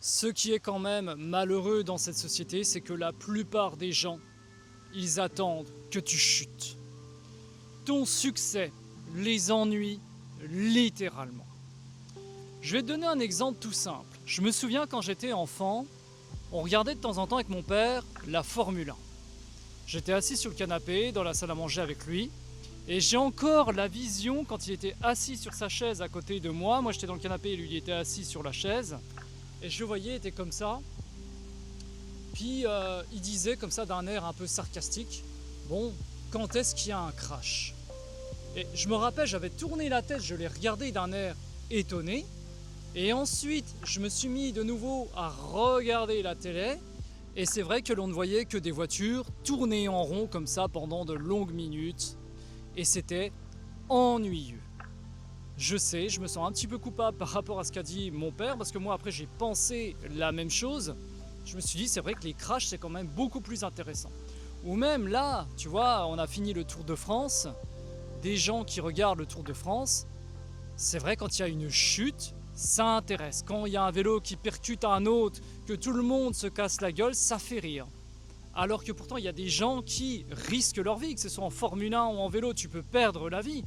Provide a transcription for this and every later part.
Ce qui est quand même malheureux dans cette société, c'est que la plupart des gens, ils attendent que tu chutes. Ton succès les ennuie littéralement. Je vais te donner un exemple tout simple. Je me souviens quand j'étais enfant, on regardait de temps en temps avec mon père la Formule 1. J'étais assis sur le canapé dans la salle à manger avec lui et j'ai encore la vision quand il était assis sur sa chaise à côté de moi. Moi j'étais dans le canapé et lui il était assis sur la chaise et je le voyais, il était comme ça. Puis il disait comme ça d'un air un peu sarcastique, bon, quand est-ce qu'il y a un crash? Et je me rappelle, j'avais tourné la tête, je l'ai regardé d'un air étonné. Et ensuite, je me suis mis de nouveau à regarder la télé. Et c'est vrai que l'on ne voyait que des voitures tourner en rond comme ça pendant de longues minutes. Et c'était ennuyeux. Je sais, je me sens un petit peu coupable par rapport à ce qu'a dit mon père, parce que moi après j'ai pensé la même chose. Je me suis dit, c'est vrai que les crashs c'est quand même beaucoup plus intéressant. Ou même là, tu vois, on a fini le Tour de France. Des gens qui regardent le Tour de France, c'est vrai quand il y a une chute, ça intéresse. Quand il y a un vélo qui percute un autre, que tout le monde se casse la gueule, ça fait rire. Alors que pourtant il y a des gens qui risquent leur vie, que ce soit en Formule 1 ou en vélo, tu peux perdre la vie.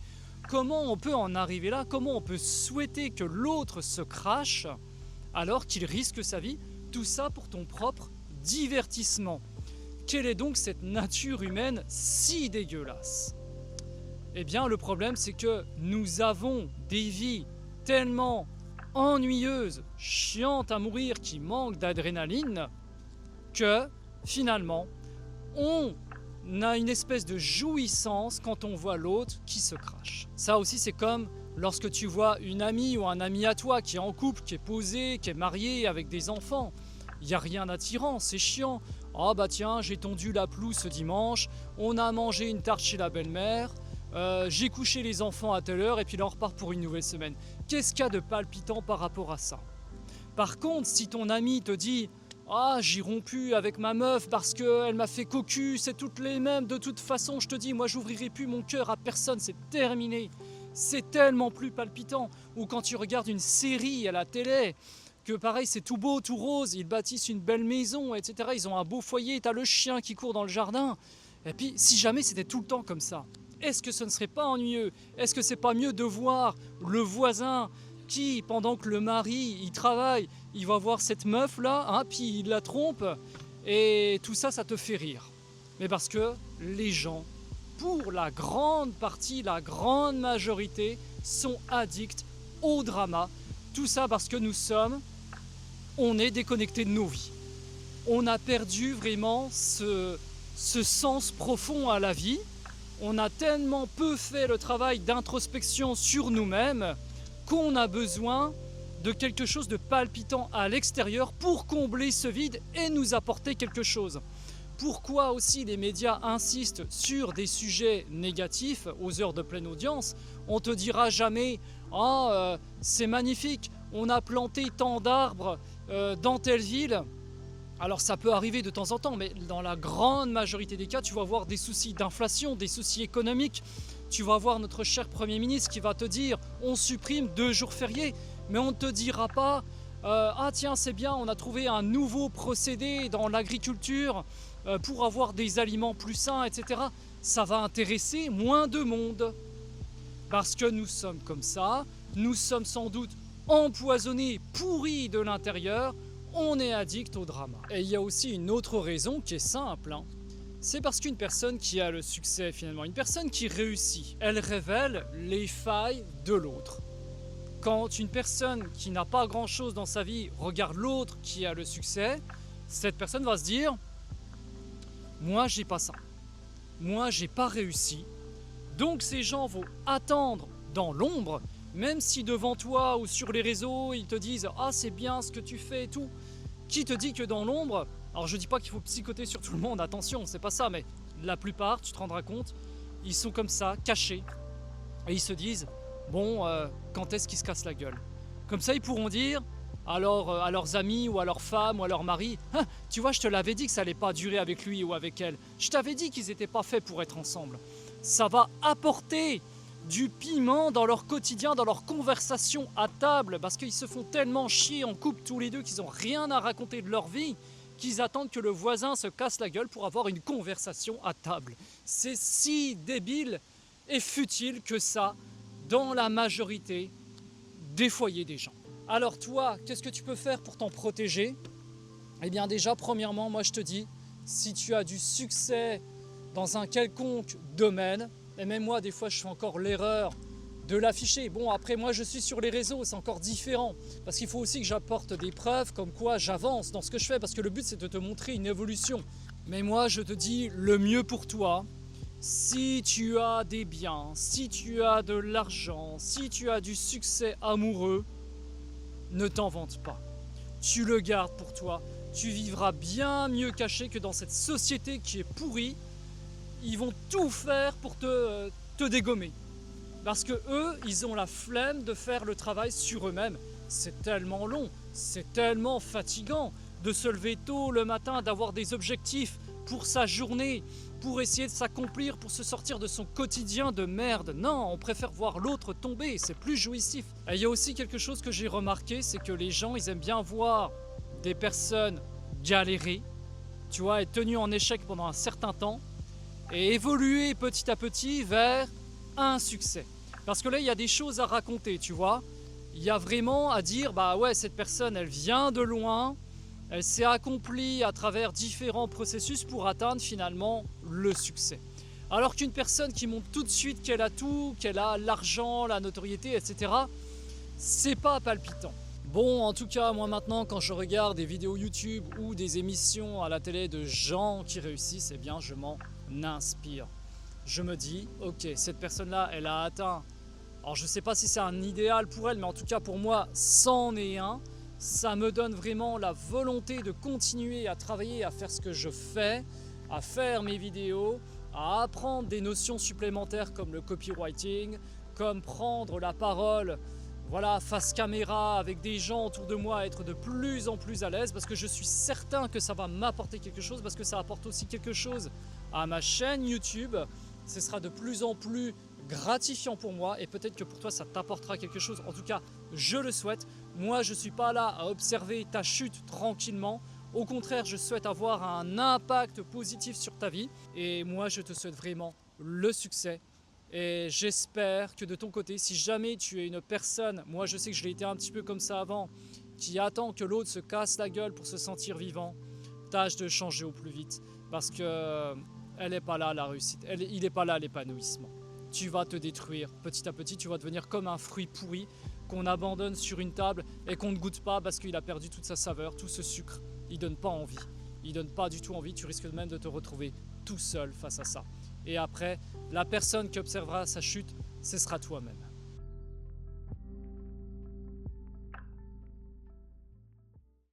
Comment on peut en arriver là? Comment on peut souhaiter que l'autre se crache alors qu'il risque sa vie? Tout ça pour ton propre divertissement. Quelle est donc cette nature humaine si dégueulasse? Eh bien, le problème, c'est que nous avons des vies tellement ennuyeuses, chiantes à mourir, qui manquent d'adrénaline, que finalement, on a une espèce de jouissance quand on voit l'autre qui se crache. Ça aussi, c'est comme lorsque tu vois une amie ou un ami à toi qui est en couple, qui est posé, qui est marié avec des enfants. Il n'y a rien d'attirant, c'est chiant. Ah bah tiens, j'ai tondu la pelouse ce dimanche, on a mangé une tarte chez la belle-mère, j'ai couché les enfants à telle heure et puis là on repart pour une nouvelle semaine. Qu'est-ce qu'il y a de palpitant par rapport à ça? Par contre, si ton ami te dit « Ah, j'ai rompu avec ma meuf parce qu'elle m'a fait cocu, c'est toutes les mêmes, de toute façon, je te dis, moi j'ouvrirai plus mon cœur à personne, c'est terminé. » C'est tellement plus palpitant. Ou quand tu regardes une série à la télé, que pareil, c'est tout beau, tout rose, ils bâtissent une belle maison, etc. Ils ont un beau foyer, t'as le chien qui court dans le jardin. Et puis, si jamais c'était tout le temps comme ça, est-ce que ce ne serait pas ennuyeux? Est-ce que c'est pas mieux de voir le voisin qui, pendant que le mari il travaille, il va voir cette meuf là, hein, puis il la trompe, et tout ça, ça te fait rire? Mais parce que les gens, pour la grande partie, la grande majorité, sont addicts au drama. Tout ça parce que on est déconnecté de nos vies. On a perdu vraiment ce sens profond à la vie. On a tellement peu fait le travail d'introspection sur nous-mêmes qu'on a besoin de quelque chose de palpitant à l'extérieur pour combler ce vide et nous apporter quelque chose. Pourquoi aussi les médias insistent sur des sujets négatifs aux heures de pleine audience? On te dira jamais « Ah, c'est magnifique, on a planté tant d'arbres dans telle ville ». Alors ça peut arriver de temps en temps, mais dans la grande majorité des cas, tu vas avoir des soucis d'inflation, des soucis économiques. Tu vas avoir notre cher Premier ministre qui va te dire « on supprime 2 jours fériés », mais on ne te dira pas ah tiens, c'est bien, on a trouvé un nouveau procédé dans l'agriculture pour avoir des aliments plus sains, etc. Ça va intéresser moins de monde. Parce que nous sommes comme ça, nous sommes sans doute empoisonnés, pourris de l'intérieur, on est addict au drama. Et il y a aussi une autre raison qui est simple, hein. C'est parce qu'une personne qui a le succès finalement, une personne qui réussit, elle révèle les failles de l'autre. Quand une personne qui n'a pas grand-chose dans sa vie regarde l'autre qui a le succès, cette personne va se dire « moi j'ai pas ça, moi j'ai pas réussi ». Donc ces gens vont attendre dans l'ombre, même si devant toi ou sur les réseaux ils te disent « ah c'est bien ce que tu fais et tout ». Qui te dit que dans l'ombre, alors je dis pas qu'il faut psychoter sur tout le monde, attention, c'est pas ça, mais la plupart, tu te rendras compte, ils sont comme ça, cachés, et ils se disent bon, quand est-ce qu'ils se cassent la gueule? Comme ça, ils pourront dire alors, à leurs amis ou à leurs femmes ou à leur mari ah, tu vois, je te l'avais dit que ça allait pas durer avec lui ou avec elle. Je t'avais dit qu'ils n'étaient pas faits pour être ensemble. Ça va apporter du piment dans leur quotidien, dans leur conversation à table, parce qu'ils se font tellement chier en couple tous les deux qu'ils n'ont rien à raconter de leur vie, qu'ils attendent que le voisin se casse la gueule pour avoir une conversation à table. C'est si débile et futile que ça, dans la majorité des foyers des gens. Alors toi, qu'est-ce que tu peux faire pour t'en protéger? Eh bien déjà, premièrement, moi je te dis, si tu as du succès dans un quelconque domaine, et même moi des fois je fais encore l'erreur de l'afficher. Bon, après moi je suis sur les réseaux, c'est encore différent, parce qu'il faut aussi que j'apporte des preuves comme quoi j'avance dans ce que je fais, parce que le but c'est de te montrer une évolution. Mais moi je te dis le mieux pour toi, si tu as des biens, si tu as de l'argent, si tu as du succès amoureux, ne t'en vante pas. Tu le gardes pour toi, tu vivras bien mieux caché que dans cette société qui est pourrie. Ils vont tout faire pour te dégommer. Parce que eux, ils ont la flemme de faire le travail sur eux-mêmes. C'est tellement long, c'est tellement fatigant de se lever tôt le matin, d'avoir des objectifs pour sa journée, pour essayer de s'accomplir, pour se sortir de son quotidien de merde. Non, on préfère voir l'autre tomber, c'est plus jouissif. Et il y a aussi quelque chose que j'ai remarqué, c'est que les gens, ils aiment bien voir des personnes galérer, tu vois, être tenues en échec pendant un certain temps, et évoluer petit à petit vers un succès. Parce que là, il y a des choses à raconter, tu vois. Il y a vraiment à dire, bah ouais, cette personne, elle vient de loin, elle s'est accomplie à travers différents processus pour atteindre finalement le succès. Alors qu'une personne qui montre tout de suite qu'elle a tout, qu'elle a l'argent, la notoriété, etc., c'est pas palpitant. Bon, en tout cas, moi maintenant, quand je regarde des vidéos YouTube ou des émissions à la télé de gens qui réussissent, eh bien, je m'en inspire. Je me dis, ok, cette personne-là, elle a atteint, alors je ne sais pas si c'est un idéal pour elle, mais en tout cas pour moi, c'en est un. Ça me donne vraiment la volonté de continuer à travailler, à faire ce que je fais, à faire mes vidéos, à apprendre des notions supplémentaires comme le copywriting, comme prendre la parole, voilà, face caméra, avec des gens autour de moi, à être de plus en plus à l'aise, parce que je suis certain que ça va m'apporter quelque chose, parce que ça apporte aussi quelque chose à ma chaîne YouTube. Ce sera de plus en plus gratifiant pour moi, et peut-être que pour toi ça t'apportera quelque chose. En tout cas, je le souhaite. Moi, je ne suis pas là à observer ta chute tranquillement. Au contraire, je souhaite avoir un impact positif sur ta vie, et moi je te souhaite vraiment le succès. Et j'espère que de ton côté, si jamais tu es une personne, moi je sais que je l'ai été un petit peu comme ça avant, qui attend que l'autre se casse la gueule pour se sentir vivant, tâche de changer au plus vite, parce que elle n'est pas là la réussite, il n'est pas là l'épanouissement. Tu vas te détruire petit à petit, tu vas devenir comme un fruit pourri qu'on abandonne sur une table et qu'on ne goûte pas parce qu'il a perdu toute sa saveur, tout ce sucre, il donne pas envie, il donne pas du tout envie, tu risques même de te retrouver tout seul face à ça. Et après, la personne qui observera sa chute, ce sera toi-même.